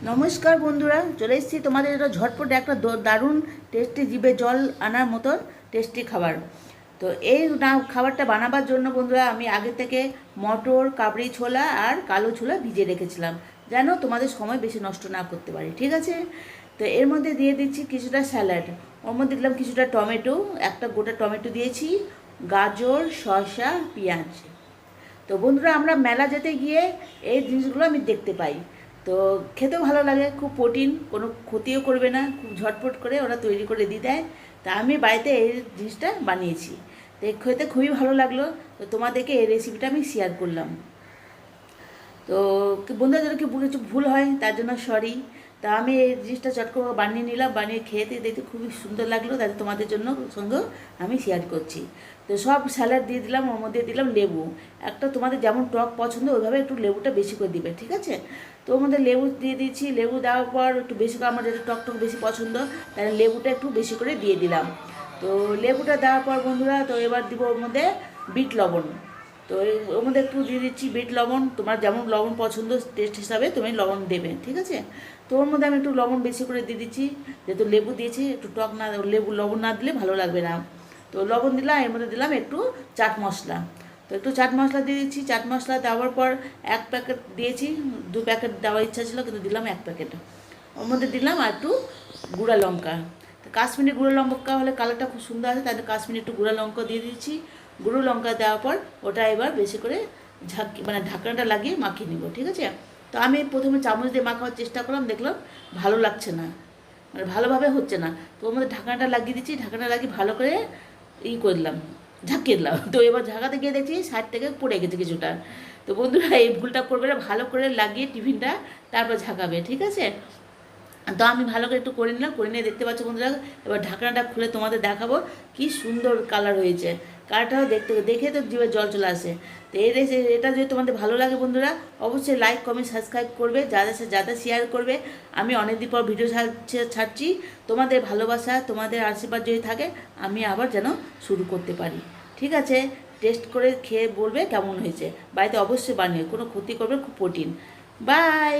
নমস্কার বন্ধুরা, চলে এসেছি তোমাদের এটা ঝটপট একটা দারুণ টেস্টি, জিভে জল আনার মতো টেস্টি খাবার। তো এই খাবারটা বানাবার জন্য বন্ধুরা আমি আগে থেকে মটর, কাবলি ছোলা আর কালো ছোলা ভিজিয়ে রেখেছিলাম, যেন তোমাদের সময় বেশি নষ্ট না করতে পারি। ঠিক আছে, তো এর মধ্যে দিয়ে দিচ্ছি কিছুটা স্যালাড, ওর মধ্যে দিলাম কিছুটা টমেটো, একটা গোটা টমেটো দিয়েছি, গাজর, শসা, পেঁয়াজ। তো বন্ধুরা আমরা মেলা যেতে গিয়ে এই জিনিসগুলো আমি দেখতে পাই, তো খেতেও ভালো লাগে, খুব প্রোটিন, কোনো ক্ষতিও করবে না, খুব ঝটপট করে ওরা তৈরি করে দিয়ে দেয়। তা আমি বাড়িতে এই জিনিসটা বানিয়েছি, তো খেতে খুবই ভালো লাগলো। তো তোমাদেরকে এই রেসিপিটা আমি শেয়ার করলাম। তো বন্ধুরা যদি কিছু ভুল হয় তার জন্য সরি। তা আমি এই জিনিসটা চট করে বানিয়ে নিলাম, বানিয়ে খেতে দেখতে খুবই সুন্দর লাগলো, তাতে তোমাদের জন্য সঙ্গে আমি শেয়ার করছি। তো সব স্যালাড দিয়ে দিলাম, ওর মধ্যে দিলাম লেবু, একটা তোমাদের যেমন টক পছন্দ ওইভাবে একটু লেবুটা বেশি করে দিবে, ঠিক আছে। তো ওর মধ্যে লেবু দিয়ে দিচ্ছি, লেবু দেওয়ার পর একটু বেশি করে, আমার যেটা টক বেশি পছন্দ তাহলে লেবুটা একটু বেশি করে দিয়ে দিলাম। তো লেবুটা দেওয়ার পর বন্ধুরা, তো এবার দিব ওর মধ্যে বিট লবণ। তো ওর মধ্যে একটু দিয়ে দিচ্ছি বিট লবণ, তোমার যেমন লবণ পছন্দ টেস্ট হিসাবে তুমি লবণ দেবে, ঠিক আছে। তো ওর মধ্যে আমি একটু লবণ বেশি করে দিয়ে দিচ্ছি, যেহেতু লেবু দিয়েছি, একটু টক না, লেবু লবণ না দিলে ভালো লাগবে না। তো লবণ দিলাম, এর মধ্যে দিলাম একটু চাট মশলা। তো একটু চাট মশলা দিয়ে দিচ্ছি, চাট মশলা দেওয়ার পর 1 প্যাকেট দিয়েছি, 2 প্যাকেট দেওয়ার ইচ্ছা ছিল কিন্তু দিলাম 1 প্যাকেট। ওর মধ্যে দিলাম আর একটু গুঁড়া লঙ্কা। তো কাশ্মীরি গুঁড়ো লঙ্কা হলে কালারটা খুব সুন্দর আসে, তাই কাশ্মীরি একটু গুঁড়া লঙ্কা দিয়ে দিচ্ছি। গুঁড়ো লঙ্কা দেওয়ার পর ওটা এবার বেশি করে ঢাকনাটা লাগিয়ে মাখিয়ে নিব, ঠিক আছে। তো আমি প্রথমে চামচ দিয়ে মাখাবার চেষ্টা করলাম, দেখলাম ভালো লাগছে না, মানে ভালোভাবে হচ্ছে না। তো ওর মধ্যে ঢাকনাটা লাগিয়ে দিচ্ছি, ঢাকনাটা লাগিয়ে ভালো করে করলাম, ঝাঁকিয়ে দিলাম। তো এবার ঝাঁকাতে গিয়ে দেখছি সাইড থেকে পড়ে গেছে কিছুটা। তো বন্ধুরা এই ভুলটা করবে না, ভালো করে লাগিয়ে টিফিনটা তারপর ঝাঁকাবে, ঠিক আছে। তো আমি ভালো করে একটু করে নিলাম, করে নিয়ে দেখতে পাচ্ছ বন্ধুরা, এবার ঢাকনাটা খুলে তোমাদের দেখাবো কি সুন্দর কালার হয়েছে। কালারটাও দেখে তো জিভে জল চলে আসে। তো এটা যদি তোমাদের ভালো লাগে বন্ধুরা, অবশ্যই লাইক, কমেন্ট, সাবস্ক্রাইব করবে, যাদের শেয়ার করবে। আমি অনেকদিন পর ভিডিও ছাড়ছি, তোমাদের ভালোবাসা, তোমাদের আশীর্বাদ যদি থাকে আমি আবার যেন শুরু করতে পারি, ঠিক আছে। টেস্ট করে খেয়ে বলবে কেমন হয়েছে, বাড়িতে অবশ্যই বানিয়ে, কোনো ক্ষতি করবে, খুব প্রোটিন। বাই।